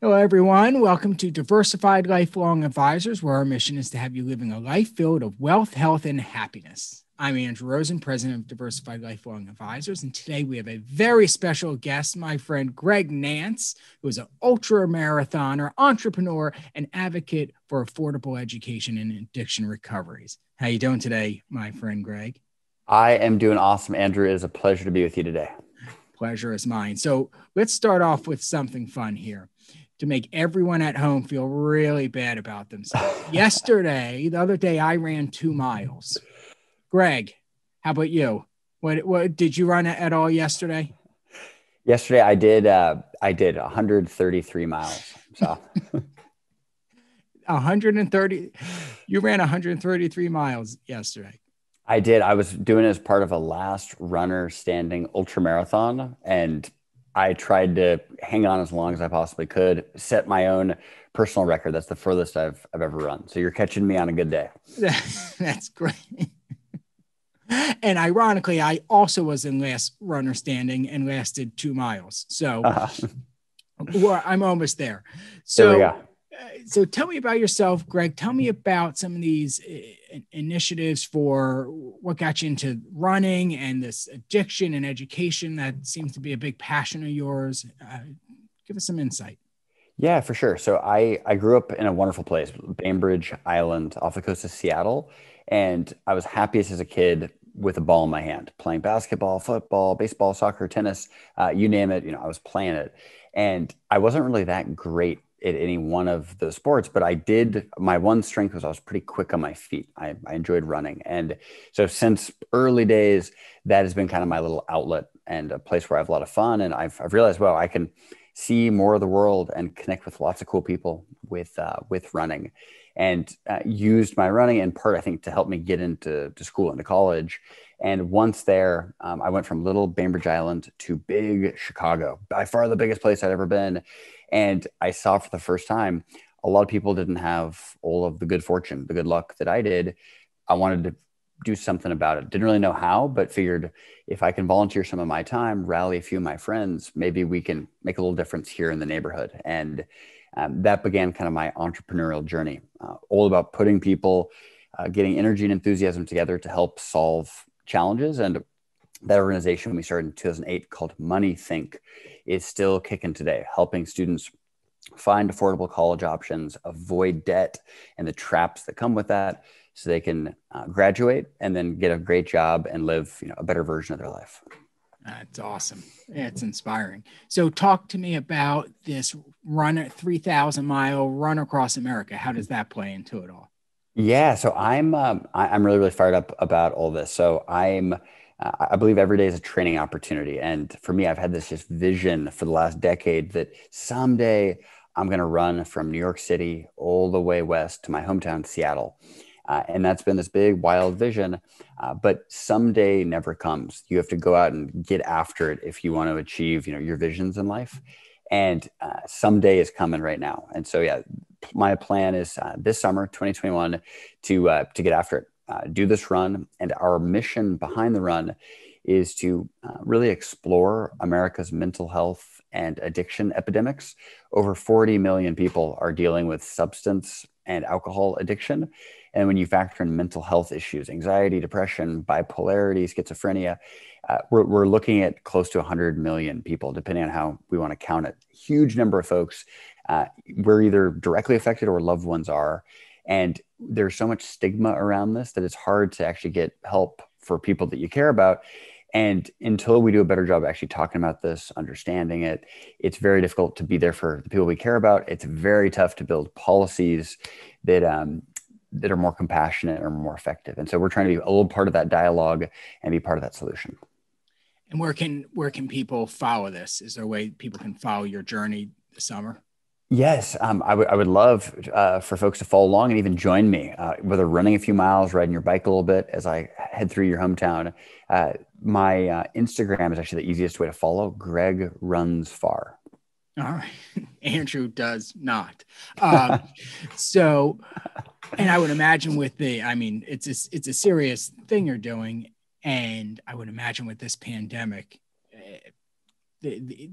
Hello, everyone. Welcome to Diversified Lifelong Advisors, where our mission is to have you living a life filled of wealth, health, and happiness. I'm Andrew Rosen, president of Diversified Lifelong Advisors, and today we have a very special guest, my friend Greg Nance, who is an ultramarathoner, entrepreneur, and advocate for affordable education and addiction recoveries. How you doing today, my friend Greg? I am doing awesome, Andrew. It is a pleasure to be with you today. Pleasure is mine. So let's start off with something fun here to make everyone at home feel really bad about themselves. The other day, I ran 2 miles. Greg, how about you? What did you run at all yesterday? Yesterday, I did 133 miles. So 130. You ran 133 miles yesterday. I did. I was doing it as part of a last runner standing ultra marathon, and I tried to hang on as long as I possibly could, set my own personal record. That's the furthest I've ever run. So you're catching me on a good day. That's great. And ironically, I also was in last runner standing and lasted 2 miles. So well, I'm almost there. There we So, go. so tell me about yourself, Greg. Tell me about some of these initiatives for what got you into running and this addiction and education that seems to be a big passion of yours. Give us some insight. Yeah, for sure. So I grew up in a wonderful place, Bainbridge Island off the coast of Seattle. And I was happiest as a kid with a ball in my hand, playing basketball, football, baseball, soccer, tennis, you name it, I was playing it. And I wasn't really that great at any one of the sports, but my one strength was I was pretty quick on my feet. I enjoyed running. And so since early days, that has been kind of my little outlet and a place where I have a lot of fun. And I've realized, well, I can see more of the world and connect with lots of cool people with running, and used my running in part, I think, to help me get into school, into college. And once there, I went from little Bainbridge Island to big Chicago, by far the biggest place I'd ever been. And I saw for the first time, a lot of people didn't have all of the good fortune, the good luck that I did. I wanted to do something about it. Didn't really know how, but figured if I can volunteer some of my time, rally a few of my friends, maybe we can make a little difference here in the neighborhood. And that began kind of my entrepreneurial journey, all about putting people, getting energy and enthusiasm together to help solve challenges. And that organization we started in 2008 called Money Think is still kicking today, helping students find affordable college options, avoid debt and the traps that come with that, so they can graduate and then get a great job and live, a better version of their life. That's awesome. It's inspiring. So talk to me about this run 3,000-mile run across America. How does that play into it all? Yeah, so I'm really fired up about all this. So I believe every day is a training opportunity, and for me, I've had this just vision for the last decade that someday I'm going to run from New York City all the way west to my hometown, Seattle. And that's been this big, wild vision. But someday never comes. You have to go out and get after it if you want to achieve, your visions in life. And someday is coming right now. And so, yeah, my plan is this summer, 2021, to get after it, do this run. And our mission behind the run is to really explore America's mental health and addiction epidemics. Over 40 million people are dealing with substance and alcohol addiction. And when you factor in mental health issues, anxiety, depression, bipolarity, schizophrenia, we're looking at close to 100 million people, depending on how we want to count it. Huge number of folks. We're either directly affected or loved ones are. And there's so much stigma around this that it's hard to actually get help for people that you care about. And until we do a better job actually talking about this, understanding it, it's very difficult to be there for the people we care about. It's very tough to build policies that that are more compassionate or more effective. And so we're trying to be a little part of that dialogue and be part of that solution. And where can people follow this? Is there a way people can follow your journey this summer? Yes, I would love for folks to follow along and even join me, whether running a few miles, riding your bike a little bit as I head through your hometown. My Instagram is actually the easiest way to follow. Greg runs far. All right. Andrew does not. Um, so, and I would imagine it's a serious thing you're doing. And I would imagine with this pandemic,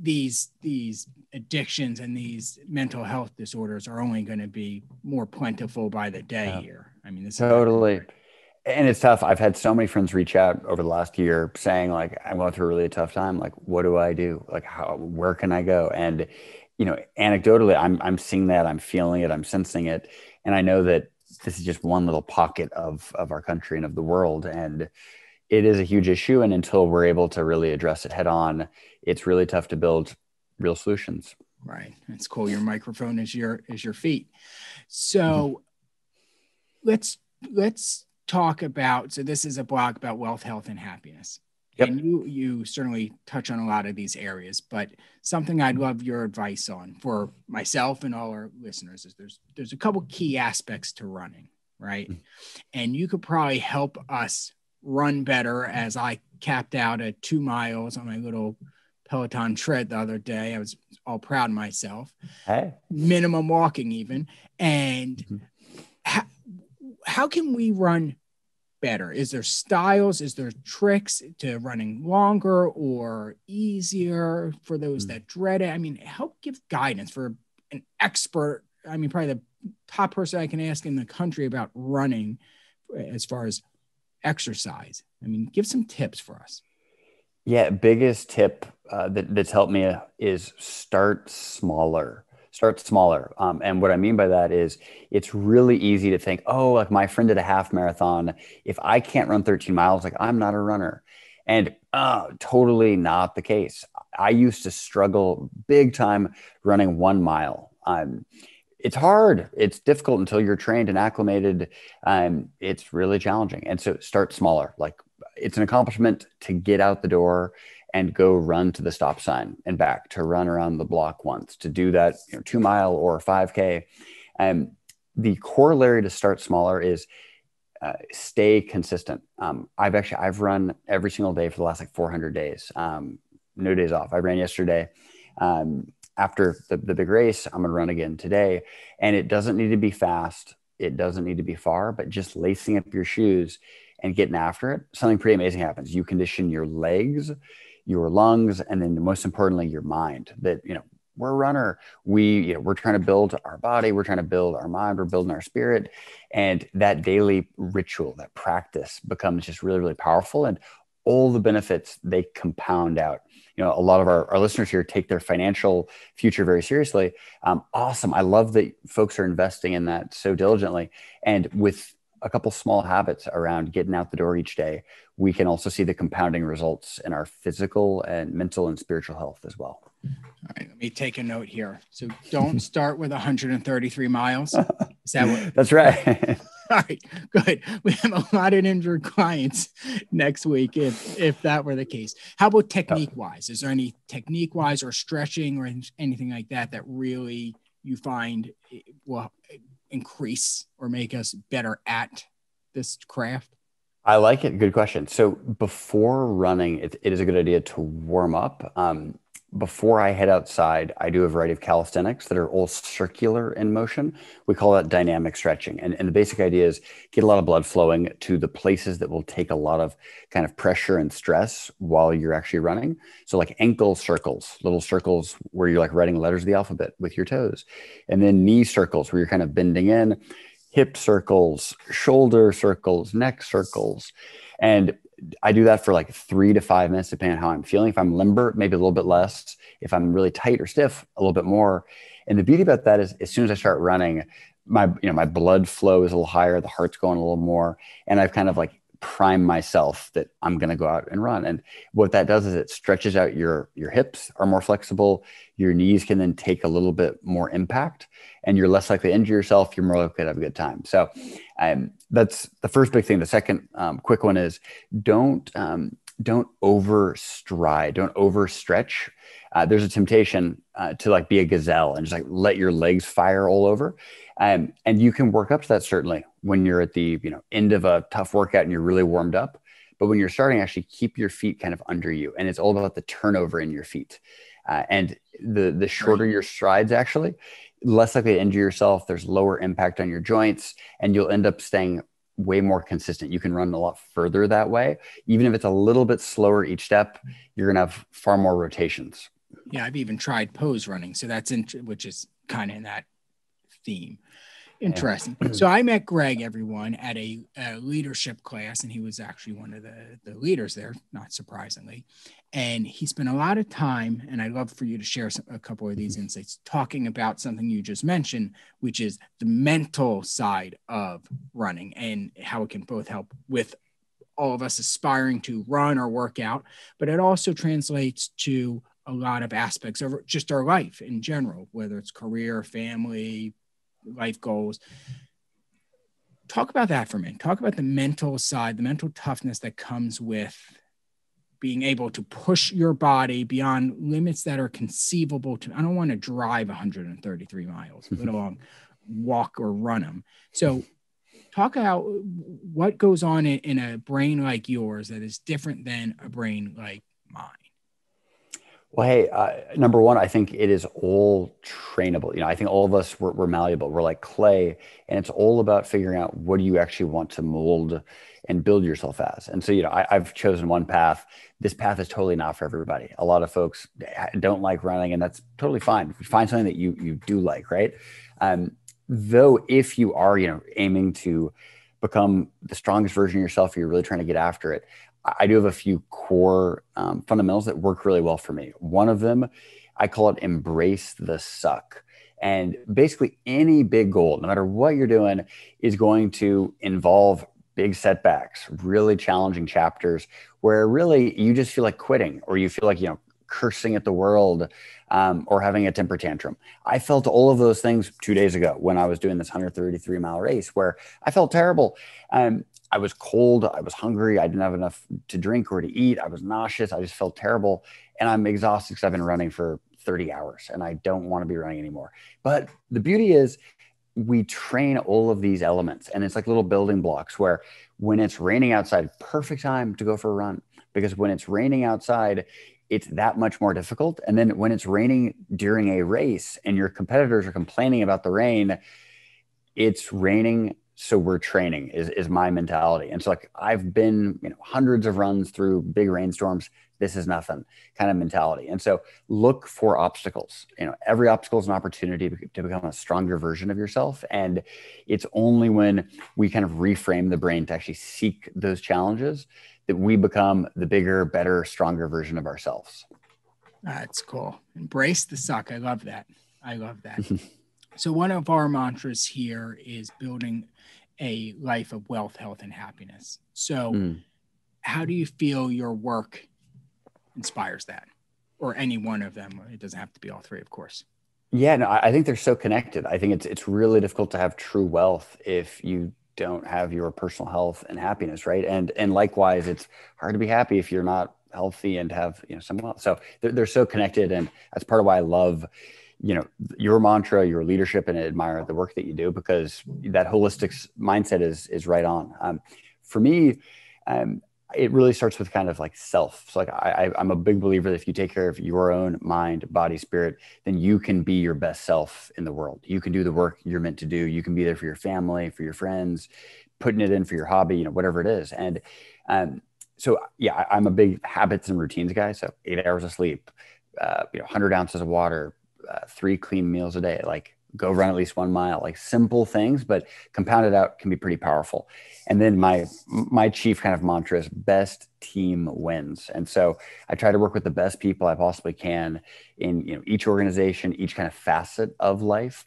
these addictions and these mental health disorders are only going to be more plentiful by the day Yeah, here. I mean, this is not going to totally. And it's tough. I've had so many friends reach out over the last year saying like, I'm going through a really tough time. Like, what do I do? Like, where can I go? And, anecdotally, I'm seeing that, I'm feeling it, I'm sensing it. And I know that this is just one little pocket of our country and of the world. And it is a huge issue. And until we're able to really address it head on, it's really tough to build real solutions. right. It's cool. Your microphone is your feet. So let's talk about, so this is a blog about wealth, health, and happiness. Yep. And you certainly touch on a lot of these areas, but something I'd love your advice on for myself and all our listeners is there's a couple key aspects to running, right? And you could probably help us run better, as I capped out at 2 miles on my little Peloton tread the other day. I was all proud of myself. Hey. Minimum walking even. And how can we run better? Is there styles? Is there tricks to running longer or easier for those that dread it? I mean, help give guidance for an expert. I mean, probably the top person I can ask in the country about running as far as exercise. I mean, give some tips for us. Yeah, biggest tip that's helped me is start smaller. Start smaller. And what I mean by that is it's really easy to think, oh, like my friend did a half marathon. If I can't run 13 miles, like I'm not a runner. And totally not the case. I used to struggle big time running 1 mile. It's hard. It's difficult until you're trained and acclimated. It's really challenging. And so start smaller. Like it's an accomplishment to get out the door and go run to the stop sign and back, to run around the block once, to do that 2 mile or 5K. The corollary to start smaller is stay consistent. I've run every single day for the last like 400 days. No days off. I ran yesterday. After the big race, I'm going to run again today. And it doesn't need to be fast. It doesn't need to be far, but just lacing up your shoes and getting after it, something pretty amazing happens. You condition your legs, your lungs, and then most importantly, your mind. That, we're a runner. We're trying to build our body. We're trying to build our mind. We're building our spirit. And that daily ritual, that practice becomes just really, really powerful. And all the benefits, they compound out. A lot of our listeners here take their financial future very seriously. Awesome. I love that folks are investing in that so diligently. And with a couple small habits around getting out the door each day, we can also see the compounding results in our physical and mental and spiritual health as well. All right, let me take a note here. So don't start with 133 miles. Is that what? That's right. All right, good. We have a lot of injured clients next week if that were the case. How about technique-wise? Is there any technique-wise or stretching or anything like that really you find will increase or make us better at this craft? I like it. Good question. So before running, it is a good idea to warm up. Before I head outside, I do a variety of calisthenics that are all circular in motion. We call that dynamic stretching. And the basic idea is get a lot of blood flowing to the places that will take a lot of kind of pressure and stress while you're actually running. So like ankle circles, little circles where you're like writing letters of the alphabet with your toes. And then knee circles where you're kind of bending in, hip circles, shoulder circles, neck circles. And I do that for like 3 to 5 minutes, depending on how I'm feeling. If I'm limber, maybe a little bit less. If I'm really tight or stiff, a little bit more. And the beauty about that is as soon as I start running, my blood flow is a little higher, the heart's going a little more. And I've kind of like prime myself that I'm going to go out and run. And what that does is it stretches out your hips are more flexible. Your knees can then take a little bit more impact and you're less likely to injure yourself. You're more likely to have a good time. So that's the first big thing. The second quick one is don't overstride, don't overstretch. There's a temptation to like be a gazelle and just like let your legs fire all over. And you can work up to that certainly when you're at the end of a tough workout and you're really warmed up. But when you're starting, actually keep your feet kind of under you. And it's all about the turnover in your feet. And the shorter your strides, actually, less likely to injure yourself. There's lower impact on your joints, and you'll end up staying way more consistent. You can run a lot further that way. Even if it's a little bit slower each step, you're going to have far more rotations. Yeah, I've even tried pose running. So which is kind of in that theme. Interesting. So I met Greg, everyone, at a leadership class, and he was actually one of the leaders there, not surprisingly. And he spent a lot of time, and I'd love for you to share a couple of these insights, talking about something you just mentioned, which is the mental side of running and how it can both help with all of us aspiring to run or work out, but it also translates to a lot of aspects of just our life in general, whether it's career, family, life goals. Talk about that for me. Talk about the mental side, the mental toughness that comes with being able to push your body beyond limits that are conceivable to. I don't want to drive 133 miles, let alone walk or run them. So talk about what goes on in a brain like yours that is different than a brain like mine. Well, hey, number one, I think it is all trainable. I think all of us, we're malleable. We're like clay, and it's all about figuring out what do you actually want to mold and build yourself as. And so, I've chosen one path. This path is totally not for everybody. A lot of folks don't like running, and that's totally fine. Find something that you do like, right? Though, if you are, aiming to become the strongest version of yourself, you're really trying to get after it. I do have a few core fundamentals that work really well for me. One of them, I call it embrace the suck. And basically, any big goal, no matter what you're doing, is going to involve big setbacks, really challenging chapters where really you just feel like quitting, or you feel like, cursing at the world, or having a temper tantrum. I felt all of those things 2 days ago when I was doing this 133-mile race where I felt terrible. I was cold. I was hungry. I didn't have enough to drink or to eat. I was nauseous. I just felt terrible. And I'm exhausted because I've been running for 30 hours and I don't want to be running anymore. But the beauty is we train all of these elements, and it's like little building blocks where when it's raining outside, perfect time to go for a run, because when it's raining outside, it's that much more difficult. And then when it's raining during a race and your competitors are complaining about the rain, it's raining, so we're training is my mentality. And so like I've been, hundreds of runs through big rainstorms. This is nothing kind of mentality. And so look for obstacles. Every obstacle is an opportunity to become a stronger version of yourself. And it's only when we kind of reframe the brain to actually seek those challenges that we become the bigger, better, stronger version of ourselves. That's cool. Embrace the suck. I love that. So one of our mantras here is building a life of wealth, health, and happiness. So how do you feel your work inspires that? Or any one of them? It doesn't have to be all three, of course. Yeah, no, I think they're so connected. I think it's really difficult to have true wealth if you don't have your personal health and happiness, right? And likewise, it's hard to be happy if you're not healthy and have someone else. So they're so connected, and that's part of why I love your mantra, your leadership, and admire the work that you do, because that holistic mindset is right on. For me, it really starts with kind of like self. So like I'm a big believer that if you take care of your own mind, body, spirit, then you can be your best self in the world. You can do the work you're meant to do. You can be there for your family, for your friends, putting it in for your hobby, whatever it is. And so yeah, I'm a big habits and routines guy. So 8 hours of sleep, 100 ounces of water, 3 clean meals a day, like go run at least 1 mile, like simple things, but compounded out can be pretty powerful. And then my chief kind of mantra is best team wins. And so I try to work with the best people I possibly can in, each organization, each kind of facet of life.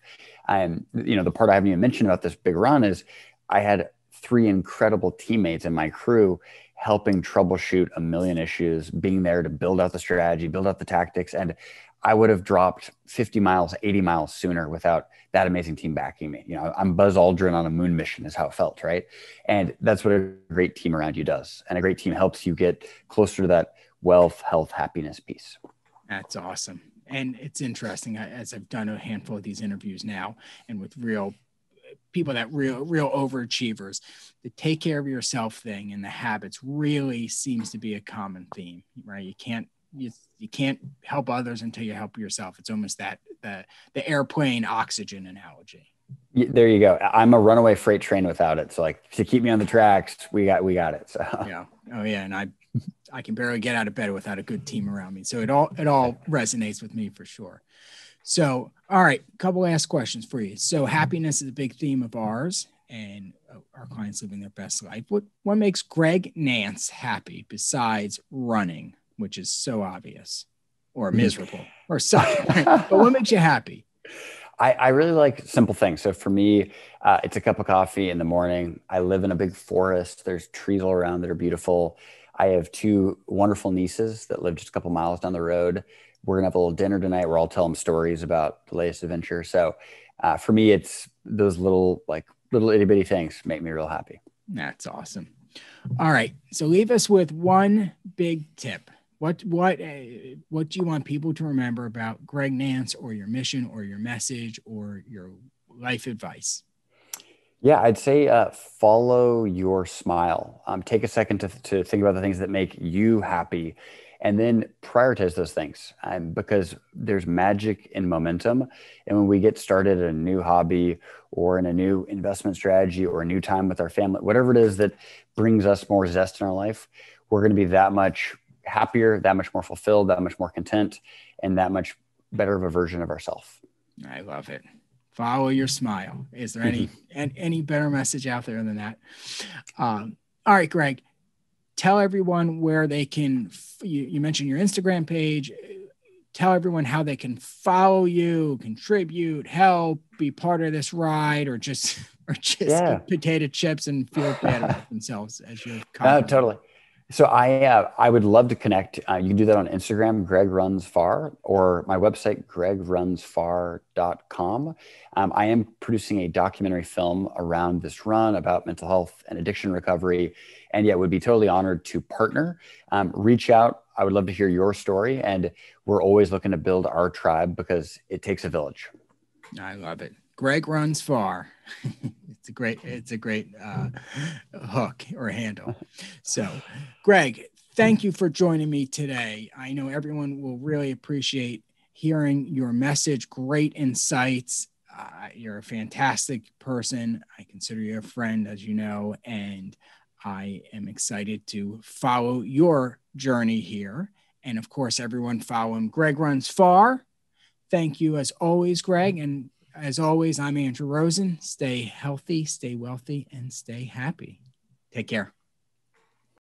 The part I haven't even mentioned about this big run is I had 3 incredible teammates in my crew helping troubleshoot a million issues, being there to build out the strategy, build out the tactics. And I would have dropped 50 miles, 80 miles sooner without that amazing team backing me. I'm Buzz Aldrin on a moon mission is how it felt, right? And that's what a great team around you does. And a great team helps you get closer to that wealth, health, happiness piece. That's awesome. And it's interesting, as I've done a handful of these interviews now, and with real people that real overachievers, the take care of yourself thing and the habits really seems to be a common theme, right? You can't help others until you help yourself. It's almost that the airplane oxygen analogy. There you go. I'm a runaway freight train without it. So like to keep me on the tracks, we got it. So yeah. Oh yeah. And I can barely get out of bed without a good team around me. So it all resonates with me for sure. So, all right, a couple last questions for you. So happiness is a big theme of ours and our clients living their best life. What makes Greg Nance happy besides running, which is so obvious, or miserable or sucking? But what makes you happy? I really like simple things. So for me, it's a cup of coffee in the morning. I live in a big forest. There's trees all around that are beautiful. I have two wonderful nieces that live just a couple miles down the road. We're gonna have a little dinner tonight where I'll tell them stories about the latest adventure. So for me, it's those little itty bitty things make me real happy. That's awesome. All right. So leave us with one big tip. What do you want people to remember about Greg Nance or your mission or your message or your life advice? Yeah, I'd say follow your smile. Take a second to think about the things that make you happy and then prioritize those things because there's magic in momentum. And when we get started in a new hobby or in a new investment strategy or a new time with our family, whatever it is that brings us more zest in our life, we're going to be that much happier, that much more fulfilled, that much more content, and that much better of a version of ourselves. I love it. Follow your smile. Is there any better message out there than that? All right, Greg, tell everyone where they can, you mentioned your Instagram page. Tell everyone how they can follow you, contribute, help, be part of this ride, or just Yeah. eat potato chips and feel bad about themselves as you're No, conquering. totally. So I would love to connect. You can do that on Instagram, Greg Runs Far, or my website, gregrunsfar.com. I am producing a documentary film around this run about mental health and addiction recovery. And yeah, would be totally honored to partner. Reach out. I would love to hear your story. And we're always looking to build our tribe because it takes a village. I love it. Greg Runs Far. It's a great hook or handle. So, Greg, thank you for joining me today. I know everyone will really appreciate hearing your message. Great insights. You're a fantastic person. I consider you a friend, as you know, and I am excited to follow your journey here. And of course, everyone follow him. Greg Runs Far. Thank you as always, Greg. And as always, I'm Andrew Rosen. Stay healthy, stay wealthy, and stay happy. Take care.